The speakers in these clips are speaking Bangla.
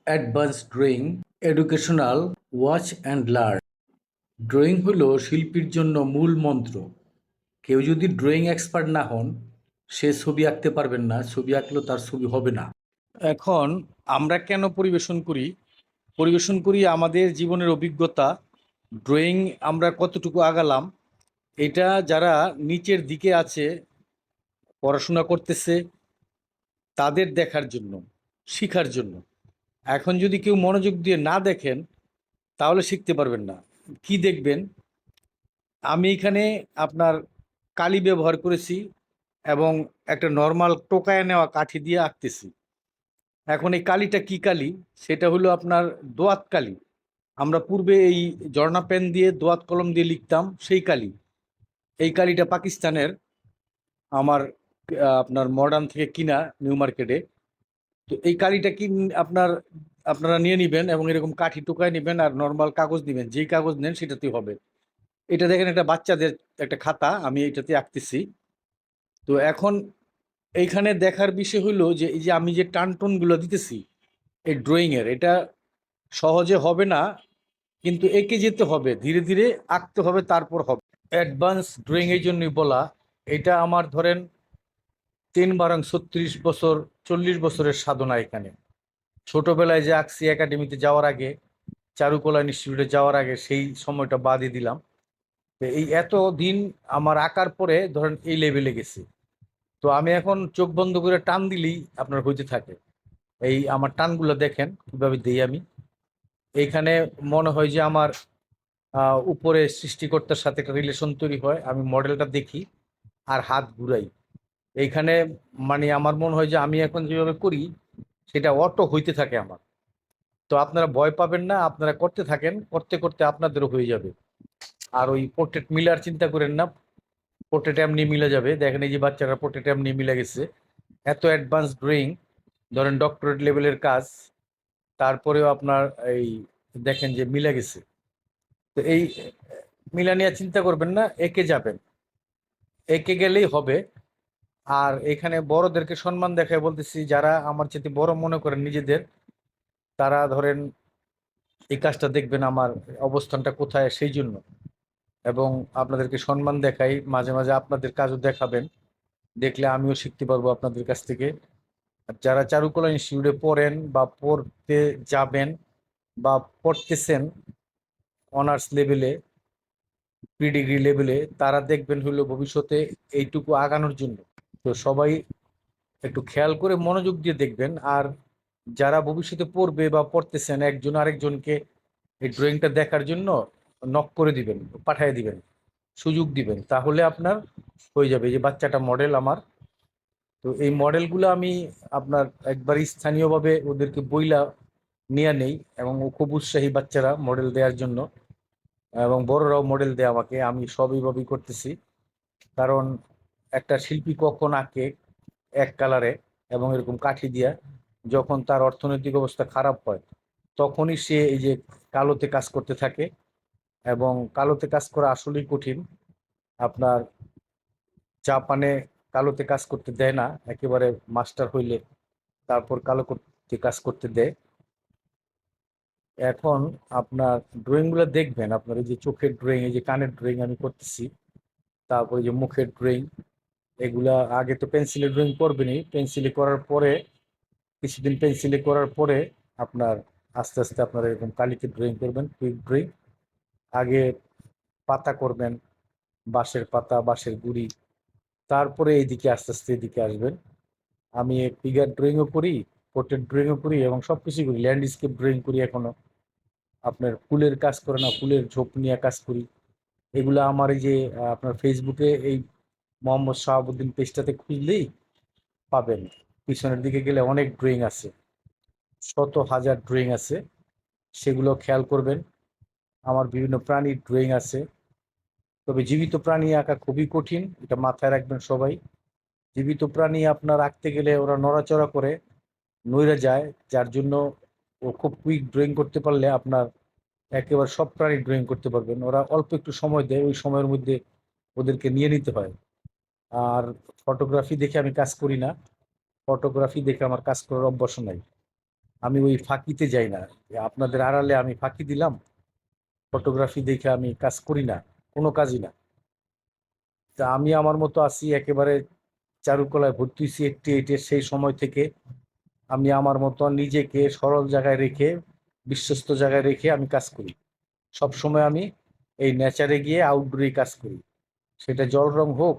Advance drawing educational watch and learn. Drawing হলো শিল্পীর জন্য মূল মন্ত্র। কেউ যদি ড্রয়িং এক্সপার্ট না হন, সে ছবি আঁকতে পারবেন না, ছবি আঁকলেও তার ছবি হবে না। এখন আমরা কেন পরিবেশন করি আমাদের জীবনের অভিজ্ঞতা, ড্রয়িং আমরা কতটুকু আগালাম, এটা যারা নিচের দিকে আছে, পড়াশোনা করতেছে, তাদের দেখার জন্য, শিখার জন্য। এখন যদি কেউ মনোযোগ দিয়ে না দেখেন, তাহলে শিখতে পারবেন না। কি দেখবেন? আমি এখানে আপনার কালি ব্যবহার করেছি এবং একটা নর্মাল টোকায় নেওয়া কাঠি দিয়ে আঁকতেছি। এখন এই কালিটা কি কালি? সেটা হলো আপনার দোয়াত কালি। আমরা পূর্বে এই ঝর্ণা পেন দিয়ে দোয়াত কলম দিয়ে লিখতাম, সেই কালি। এই কালিটা পাকিস্তানের, আমার আপনার মডার্ন থেকে কিনা, নিউ মার্কেটে। তো এই কালিটা কি আপনারা নিয়ে নিবেন এবং এরকম কাঠি টোকায় নেবেন আর নর্মাল কাগজ দিবেন, যেই কাগজ নেন সেটাতেই হবে। এটা দেখেন একটা বাচ্চাদের একটা খাতা, আমি এটাতে আঁকতেছি। তো এখন এইখানে দেখার বিষয় হলো যে এই যে আমি যে টান গুলো দিতেছি এই ড্রয়িং এর, এটা সহজে হবে না, কিন্তু এঁকে যেতে হবে, ধীরে ধীরে আঁকতে হবে, তারপর হবে। অ্যাডভান্স ড্রয়িং এই জন্যই বলা। এটা আমার ধরেন ৩ বারং ৩৬ বছর, ৪০ বছরের সাধনা এখানে। ছোটবেলায় যে আঁকছি, একাডেমিতে যাওয়ার আগে, চারুকলা ইনস্টিটিউটে যাওয়ার আগে, সেই সময়টা বাদই দিলাম। তো এই এত দিন আমার আঁকার পরে ধরেন এই লেভেলে গেছি। তো আমি এখন চোখ বন্ধ করে টান দিলেই আপনার হইতে থাকে। এই আমার টানগুলো দেখেন কিভাবে দিই আমি। এইখানে মনে হয় যে আমার উপরে সৃষ্টিকর্তার সাথে একটা রিলেশন তৈরি হয়। আমি মডেলটা দেখি আর হাত ঘুরাই এইখানে, মানে আমার মনে হয় যে আমি এখন যেভাবে করি সেটা অটো হইতে থাকে আমার। তো আপনারা ভয় পাবেন না, আপনারা করতে থাকেন, করতে করতে আপনাদেরও হয়ে যাবে। আর ওই পোর্ট্রেট মিলার চিন্তা করেন না, পোর্ট্রেট এমনি মিলে যাবে। দেখেন এই যে বাচ্চারা পোর্ট্রেট এমনি মিলে গেছে। এত অ্যাডভান্স ড্রয়িং, ধরেন ডক্টরেট লেভেলের কাজ, তারপরেও আপনার এই দেখেন যে মিলে গেছে। তো এই মিলা নিয়ে চিন্তা করবেন না, এঁকে যাবেন, এঁকে গেলেই হবে। আর এখানে বড়দেরকে সম্মান দেখায় বলতেছি, যারা আমার চেয়ে বড় মনে করেন নিজেদের, তারা ধরেন এই কাজটা দেখবেন আমার অবস্থানটা কোথায়, সেই জন্য। এবং আপনাদেরকে সম্মান দেখাই, মাঝে মাঝে আপনাদের কাজও দেখাবেন, দেখলে আমিও শিখতে পারবো আপনাদের কাছ থেকে। আর যারা চারুকলা ইনস্টিটিউটে পড়েন বা পড়তে যাবেন বা পড়তেছেন অনার্স লেভেলে, প্রি ডিগ্রি লেভেলে, তারা দেখবেন হলো ভবিষ্যতে এইটুকু আগানোর জন্য। তো সবাই একটু খেয়াল করে মনোযোগ দিয়ে দেখবেন। আর যারা ভবিষ্যতে পড়বে বা পড়তেছেন, একজন আরেকজনকে এই ড্রয়িংটা দেখার জন্য নক করে দিবেন, পাঠিয়ে দিবেন, সুযোগ দিবেন, তাহলে আপনার হয়ে যাবে। এই যে বাচ্চাটা মডেল আমার, তো এই মডেলগুলো আমি আপনার একবার স্থানীয়ভাবে ওদেরকে বইলা নিয়ে নেই, এবং ও খুব উৎসাহী বাচ্চারা মডেল দেওয়ার জন্য, এবং বড়রাও মডেল দেয় আমাকে। আমি সব এইভাবেই করতেছি, কারণ একটা শিল্পী কখন আঁকে এক কালারে এবং এরকম কাঠি দিয়া, যখন তার অর্থনৈতিক অবস্থা খারাপ হয়, তখনই সে এই যে কালোতে কাজ করতে থাকে। এবং কালোতে কাজ করা আসলেই কঠিন। আপনার জাপানে কালোতে কাজ করতে দেয় না, একেবারে মাস্টার হইলে তারপর কালো করতে কাজ করতে দেয়। এখন আপনার ড্রয়িং গুলো দেখবেন, আপনার এই যে চোখের ড্রয়িং, এই যে কানের ড্রয়িং আমি করতেছি, তারপরে যে মুখের ড্রয়িং, এগুলা আগে তো পেন্সিলে ড্রয়িং করবেনই, পেন্সিলে করার পরে কিছুদিন পেন্সিলে করার পরে আপনার আস্তে আস্তে আপনার এরকম কালিতে ড্রয়িং করবেন, কুইক ড্রয়িং। আগে পাতা করবেন, বাঁশের পাতা, বাঁশের গুড়ি, তারপরে এইদিকে আস্তে আস্তে এদিকে আসবেন। আমি ফিগার ড্রয়িংও করি, পোর্ট্রেট ড্রয়িংও করি, এবং সব কিছুই করি, ল্যান্ডস্কেপ ড্রয়িং করি এখনো। আপনার ফুলের কাজ করে না, ফুলের ঝোপ নিয়ে কাজ করি। এগুলো আমার এই যে আপনার ফেসবুকে এই মোহাম্মদ শাহাবুদ্দিন পেজটাতে খুঁজলেই পাবেন। পিছনের দিকে গেলে অনেক ড্রয়িং আছে, শত হাজার ড্রয়িং আছে, সেগুলো খেয়াল করবেন। আমার বিভিন্ন প্রাণীর ড্রয়িং আছে। তবে জীবিত প্রাণী আঁকা খুবই কঠিন, এটা মাথায় রাখবেন সবাই। জীবিত প্রাণী আপনার আঁকতে গেলে ওরা নড়াচড়া করে, নইড়ে যায়, যার জন্য ও খুব কুইক ড্রয়িং করতে পারলে আপনার একেবারে সব প্রাণী ড্রয়িং করতে পারবেন। ওরা অল্প একটু সময় দেয়, ওই সময়ের মধ্যে ওদেরকে নিয়ে নিতে হয়। আর ফটোগ্রাফি দেখে আমি কাজ করি না, ফটোগ্রাফি দেখে আমার কাজ করার অভ্যাস নাই। আমি ওই ফাঁকিতে যাই না যে আপনাদের আড়ালে আমি ফাঁকি দিলাম। ফটোগ্রাফি দেখে আমি কাজ করি না, কোনো কাজই না। তা আমি আমার মতো আছি একেবারে, চারুকলায় ভর্তি হয়েছি 88-এর সেই সময় থেকে। আমি আমার মতো নিজেকে সরল জায়গায় রেখে, বিশ্বস্ত জায়গায় রেখে আমি কাজ করি। সব সময় আমি এই নেচারে গিয়ে আউটডোরেই কাজ করি, সেটা জল রং হোক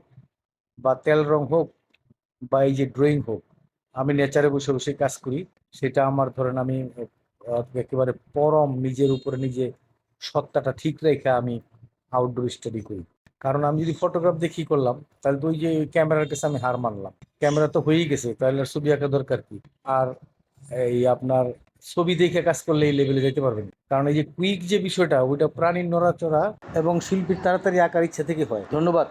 বা তেল রং হোক বা এই যে ড্রয়িং হোক, আমি নেচারে বসে বসে কাজ করি। সেটা আমার ধরেন আমি একেবারে পরম নিজের উপরে নিজে সত্তাটা ঠিক রেখে আমি আউটডোর স্টাডি করি। কারণ আমি যদি ফটোগ্রাফ দিয়ে কি করলাম, তাহলে তো ওই যে ওই ক্যামেরার কাছে আমি হার মানলাম। ক্যামেরা তো হয়েই গেছে, তাহলে আর ছবি আঁকা দরকার কি? আর এই আপনার ছবি দেখে কাজ করলে এই লেভেলে যেতে পারবেন না। কারণ এই যে কুইক যে বিষয়টা, ওইটা প্রাণীর নড়াচড়া এবং শিল্পীর তাড়াতাড়ি আঁকার ইচ্ছা থেকে হয়। ধন্যবাদ।